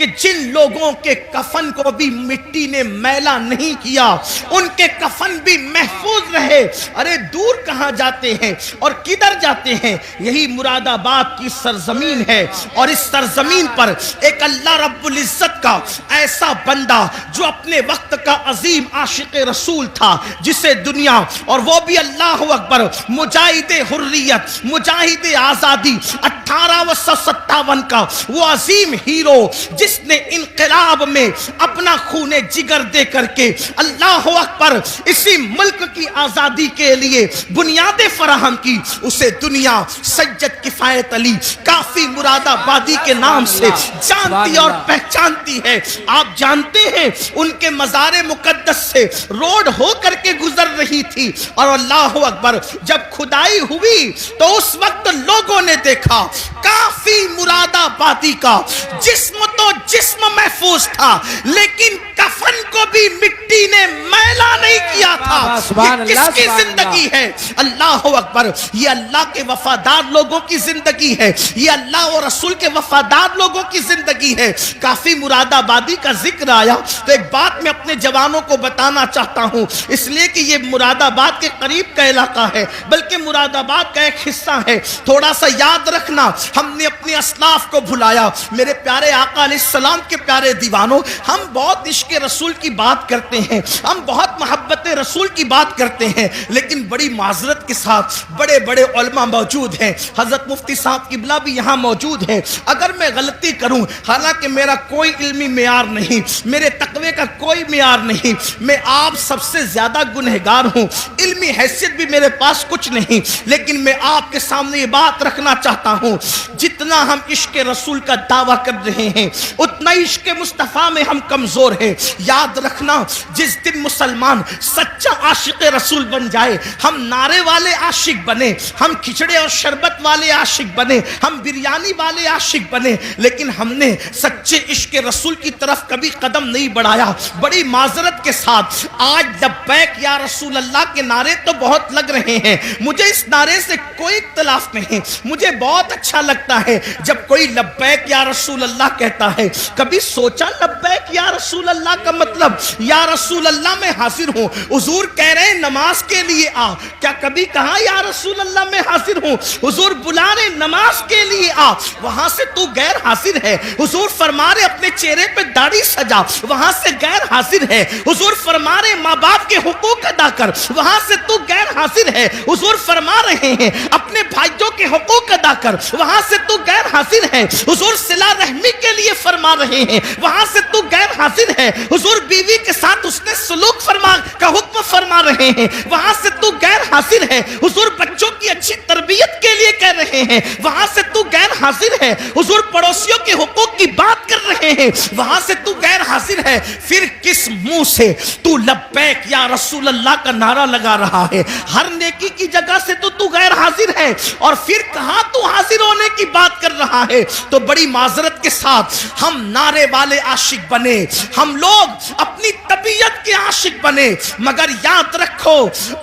کہ جن لوگوں کے کفن کو بھی مٹی نے میلا نہیں کیا ان کے کفن بھی محفوظ رہے. ارے دور کہاں جاتے ہیں اور کدھر جاتے ہیں؟ یہی مراد آباد کی سرزمین ہے. اور اس سرزمین پر ایک اللہ رب العزت کا ایسا بندہ جو اپنے وقت کا عظیم عاشق رسول تھا، جسے دنیا، اور وہ بھی اللہ اکبر، مجاہد حریت، مجاہد آزادی 1857 کا وہ عظیم ہیرو جس نے انقلاب میں اپنا خون جگر دے کر کے اللہ اکبر اسی ملک کی آزادی کے لیے بنیادیں فراہم کی، اسے دنیا سید کفایت علی کافی مراد آبادی کے نام سے جانتی اور پہچانتی ہے. آپ جانتے ہیں ان کے مزار مقدس سے روڈ ہو کر کے گزر رہی تھی، اور اللہ اکبر جب کھدائی ہوئی تو اس وقت لوگوں نے دیکھا کافی مراد آبادی کا جسم تو جسم محفوظ تھا، لیکن کفن کو بھی مٹی نے میلا نہیں کیا تھا. یہ کس کی زندگی ہے؟ اللہ اکبر، یہ اللہ کے وفادار لوگوں کی زندگی ہے، یہ اللہ اور رسول کے وفادار لوگوں کی زندگی ہے. کافی مراد آبادی کا ذکر آیا تو ایک بات میں اپنے جوانوں کو بتانا چاہتا ہوں، اس لیے کہ یہ مراد آباد کے قریب کا علاقہ ہے، بلکہ مراد آباد کا ایک حصہ ہے. تھوڑا سا یاد رکھنا، ہم نے اپنے اسلاف کو بھلایا. میرے پیارے آقا علیہ السلام کے پیارے دیوانوں، ہم بہت عشق رسول کی بات کرتے ہیں، ہم بہت محبت رسول کی بات کرتے ہیں، لیکن بڑی معذرت کے ساتھ بڑے بڑے علماء موجود ہیں. حضرت مفتی صاحب قبلہ بھی یہاں موجود ہیں. اگر میں غلطی کروں، حالانکہ میرا کوئی علمی معیار نہیں، میرے تقوی کا کوئی معیار نہیں، میں آپ سب سے زیادہ گنہگار ہوں، علمی حیثیت بھی میرے پاس کچھ نہیں، لیکن میں آپ کے سامنے یہ بات رکھنا چاہتا ہوں، جتنا ہم عشق رسول کا دعویٰ کر رہے ہیں اتنا عشق مصطفیٰ میں ہم کمزور ہیں. یاد رکھنا، جس دن مسلمان سچا عاشق رسول بن جائے، ہم نعرے والے عاشق بنے، ہم کھچڑے اور شربت والے عاشق بنے، ہم بریانی والے عاشق بنے، لیکن ہم نے سچے عشق رسول کی طرف کبھی قدم نہیں بڑھایا. بڑی معذرت کے ساتھ آج لبیک یا رسول اللہ کے نعرے تو بہت لگ رہے ہیں، مجھے اس نعرے سے کوئی اختلاف نہیں، مجھے بہت اچھا لگتا ہے جب کوئی لبیک یا رسول اللہ کہتا ہے. کبھی سوچا لبیک یا رسول اللہ کا مطلب یا رسول اللہ میں حاضر ہوں؟ حضور کہہ رہے ہیں نماز کے لیے آ، کیا کبھی کہا یا رسول اللہ میں حاضر ہوں؟ حضور بلا رہے نماز کے لیے آ، وہاں سے تو غیر حاضر ہے. حضور فرما رہے اپنے چہرے پہ داڑھی سجا، وہاں سے غیر حاضر ہے. حضور فرما رہے ماں باپ کے حقوق ادا کر، وہاں سے تو غیر حاضر ہے. حضور فرما رہے ہیں اپنے بھائیوں کے حقوق ادا کر، وہاں سے تو غیر حاضر ہے. حضور صلہ رحمی کے لیے فرما رہے ہیں، وہاں سے تو غیر حاضر ہے. حضور بیوی کے ساتھ اس نے سلوک فرما کا حکم فرما رہے ہیں، وہاں سے تو غیر حاضر ہے. حضور بچوں کی اچھی تربیت کے لیے کہہ رہے ہیں، وہاں سے تو غیر حاضر ہے. حضور پڑوسیوں کے حقوق کی بات کر رہے ہیں، وہاں سے تو غیر حاضر ہے. پھر کس منہ سے تو لبیک یا رسول اللہ کا نعرہ لگا رہا ہے؟ ہر نیکی کی جگہ سے تو غیر حاضر ہے، اور پھر کہاں تو حاضر ہونے کی بات کر رہا ہے؟ تو بڑی معذرت کے ساتھ ہم نعرے والے عاشق بنے، ہم لوگ اپنی طبیعت کے عاشق بنے، مگر یاد رکھو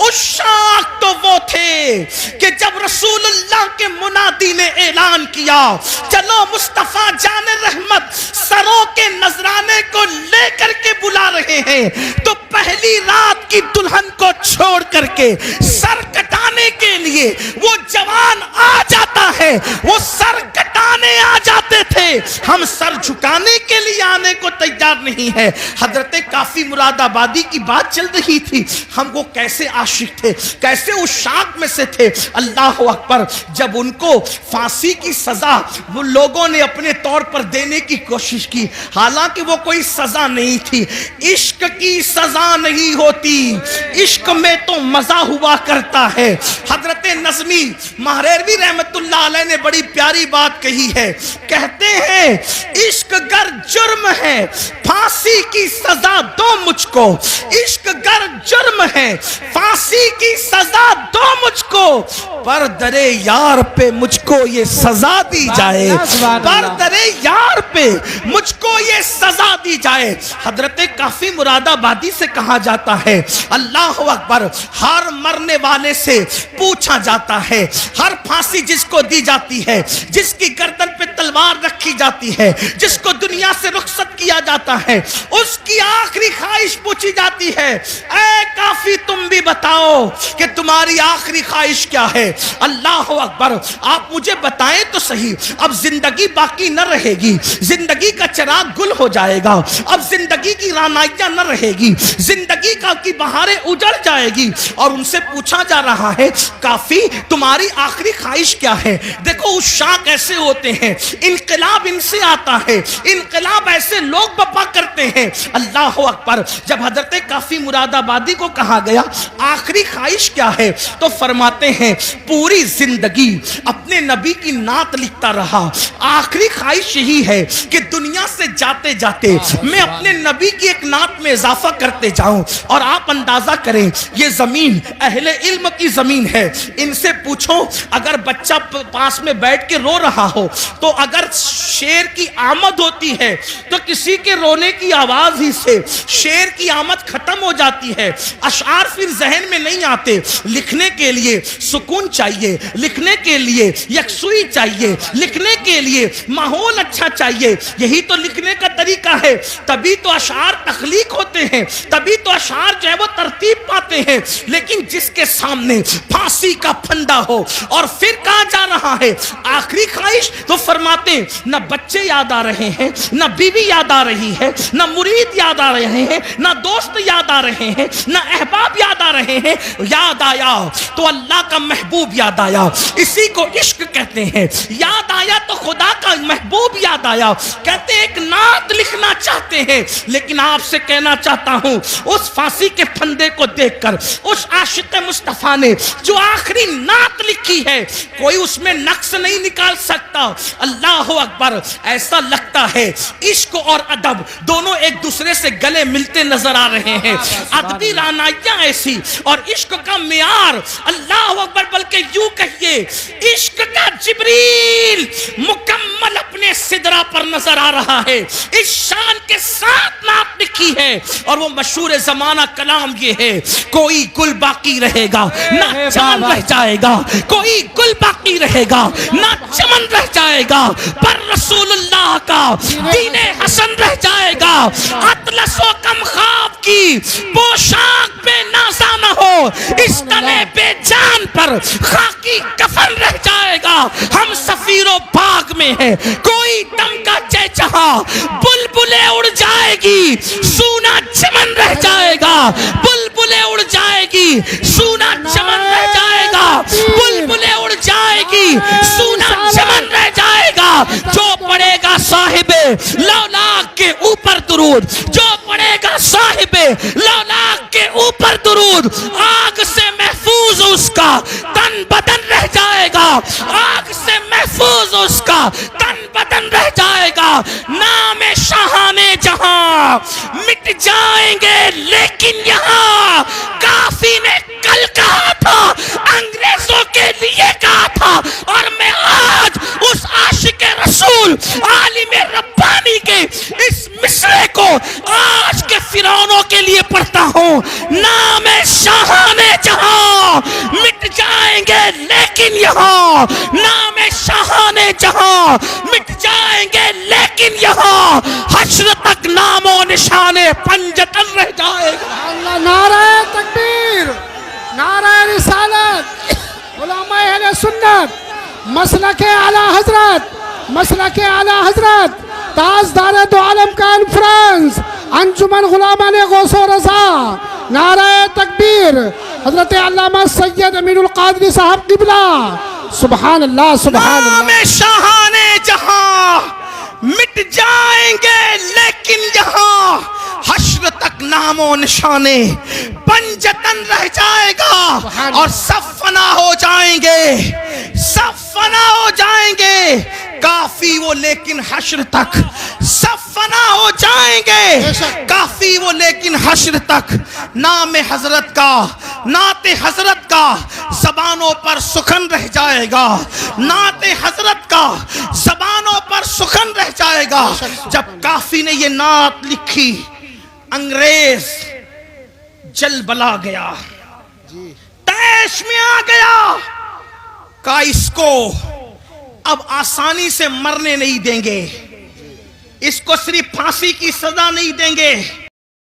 عشاق تو وہ تھے کہ جب رسول اللہ کے منادی نے اعلان کیا چلو مصطفیٰ جان رحمت سروں کے نذرانے کو لے کر کے بلا رہے ہیں، تو پہلی رات کی دلہن کو چھوڑ کر کے سر کٹانے کے لیے وہ جوان آ جاتا ہے، وہ سر کٹانے آ جاتے تھے، ہم سر جھکانے کے لیے آنے کو تیار نہیں ہے. حضرت کافی مراد آبادی کی بات چل رہی تھی، ہم وہ کیسے عاشق تھے، کیسے عشاق میں سے تھے. اللہ اکبر، جب ان کو پھانسی کی سزا وہ لوگوں نے اپنے طور پر دینے کی کوشش کی، حالانکہ وہ کوئی سزا نہیں تھی، عشق کی سزا نہیں ہوتی، عشق میں تو مزہ ہوا کرتا ہے. حضرت نظمی مہریروی رحمت اللہ علیہ نے بڑی پیاری بات کہی ہے، کہتے ہیں عشق گر جرم ہے پھانسی کی سزا دو مجھ کو، عشق گر جرم ہے پھانسی کی سزا دو مجھ کو، پر درے یار پہ مجھ کو یہ سزا دی جائے، پر درے یار پہ مجھ کو کو یہ سزا دی جائے. حضرت کافی مراد آبادی سے کہا جاتا ہے اللہ اکبر، ہر مرنے والے سے پوچھا جاتا ہے، ہر پھانسی جس کو دی جاتی ہے، جس کی گردن پہ تلوار رکھی جاتی ہے، جس کو دنیا سے رخصت کیا جاتا ہے، اس کی آخری خواہش پوچھی جاتی ہے، اے کافی تم بھی بتاؤ کہ تمہاری آخری خواہش کیا ہے. اللہ اکبر. آپ مجھے بتائیں تو صحیح، اب زندگی باقی نہ رہے گی، زندگی کا چراغ گل ہو جائے گا، اب زندگی کی رانائیاں نہ رہے گی، زندگی کی بہاریں اجڑ جائے گی، اور ان سے پوچھا جا رہا ہے کافی تمہاری آخری خواہش کیا ہے. دیکھو عشاق ایسے ہوتے ہیں، انقلاب ان سے آتا ہے، انقلاب ایسے لوگ بپا کرتے ہیں. اللہ اکبر. جب حضرت کافی مراد آبادی کو کہا گیا آخری خواہش کیا ہے تو فرماتے ہیں پوری زندگی اپنے نبی کی نعت لکھتا رہا، آخری خواہش یہی ہے کہ دنیا سے جاتے جاتے میں اپنے نبی کی ایک نعت میں اضافہ کرتے جاؤں. اور آپ اندازہ کریں یہ زمین اہل علم کی زمین ہے، ان سے پوچھو اگر بچہ پاس میں بیٹھ کے رو رہا ہو تو اگر شیر کی آمد ہوتی ہے تو کسی کے رونے کی آواز ہی سے شیر کی آمد ختم ہو جاتی ہے، اشعار پھر ذہن میں نہیں آتے. لکھنے کے لیے سکون چاہیے، لکھنے کے لیے یکسوئی چاہیے، لکھنے کے لیے ماحول اچھا چاہیے. یہی تو لکھنے کا طریقہ ہے، تبھی تو اشعار تخلیق ہوتے ہیں، تبھی تو اشعار جو ہے وہ ترتیب پاتے ہیں. لیکن جس کے سامنے پھانسی کا پھندا ہو اور پھر کہا جا رہا ہے آخری خواہش، تو فرماتے ہیں نہ بچے یاد آ رہے ہیں، نہ بیوی یاد آ رہی ہے، نہ مرید یاد آ رہے ہیں، نہ دوست یاد آ رہے ہیں، نہ احباب یاد آ رہے ہیں. یاد آیا تو اللہ کا محبوب یاد آیا، اسی کو عشق کہتے ہیں. یاد آیا تو خدا کا محبوب یاد آیا. کہتے ہیں ایک نعت لکھنا چاہتے ہیں، لیکن آپ سے کہنا چاہتا ہوں اس پھانسی کے پھندے کو دیکھ کر اس عاشق مصطفیٰ نے جو آخری نعت لکھی ہے کوئی اس میں نقص نہیں نکال سکتا. اللہ اکبر. ایسا لگتا ہے عشق اور ادب دونوں ایک دوسرے سے گلے ملتے نظر آ رہے ہیں. ادبی رانائیاں ایسی اور عشق کا معیار اللہ اکبر، بلکہ یوں کہیے عشق کا جبریل مکمل اپنے سدرہ پر نظر آ رہا ہے. اس شان کے ساتھ نعت لکھی ہے اور وہ مشہور زمانہ کلام یہ ہے کوئی گل باقی رہے گا نہ چمن رہ جائے گا، کوئی گل باقی رہے گا نہ چمن رہ جائے گا، پر رسول اللہ کا دین حسن رہ جائے گا. اطلس و کم خواب کی پوشاک بے نازا نہ ہو، اس تلے بے جان پر خاکی کفن رہ جائے گا. ہم سفیر و باغ میں ہیں، کوئی دم کا چہچہا بلبلیں اڑ جائے گی، سونا چمن رہ جائے گا. بلبلیں اڑ جائے گی، سونا چمن رہ جائے گا. بلبلیں اڑ جائے گی، سونا چمن رہ جائے گا. جو پڑے گا صاحب لولاک کے اوپر درود، جو پڑے گا صاحب لولاک کے اوپر درود، آگ سے محفوظ اس کا تن بدن رہ جائے گا. آگ سے محفوظ اس کا تن بدن رہ جائے گا. نام شاہانے جہاں مٹ جائیں گے لیکن یہاں کافی نے کل کہا تھا، انگریزوں کے لیے کہا تھا، اور میں آج اس عاشق رسول عالم ربانی کے اس مصرے کو آج کے فرعونوں کے لیے پڑھتا ہوں. نام شاہانے جہاں مٹ جائیں گے لیکن یہاں، نام شاہانے جہاں مٹ جائیں گے لیکن یہاں حشر تک نام و نشانے پنجتن رہ جائے گا. اللہ. نعرہ تکبیر، نعرہ رسالت، علماء اہل سنت، مسلک اعلی حضرت، مسلک اعلی حضرت، تاجدار دو عالم کانفرنس، انجمن غلامان غوث و رضا. نعرہ تکبیر حضرت علامہ سید امین القادری صاحب قبلہ. سبحان اللہ سبحان اللہ. نام شاہانے جہاں مٹ جائیں گے لیکن یہاں حشر تک نام و نشانے پنجتن رہ جائے گا اور سب فنا ہو جائیں گے، سب فنا ہو جائیں گے. کافی وہ لیکن حشر تک سب فنا ہو جائیں گے، کافی وہ لیکن حشر تک نام حضرت کا نعت حضرت کا زبانوں پر سخن رہ جائے گا، نعت حضرت کا زبانوں پر سخن رہ جائے گا۔ جب کافی نے یہ نعت لکھی، انگریز جل بلا گیا، تیش میں آ گیا، کہا اس کو اب آسانی سے مرنے نہیں دیں گے، اس کو صرف پھانسی کی سزا نہیں دیں گے،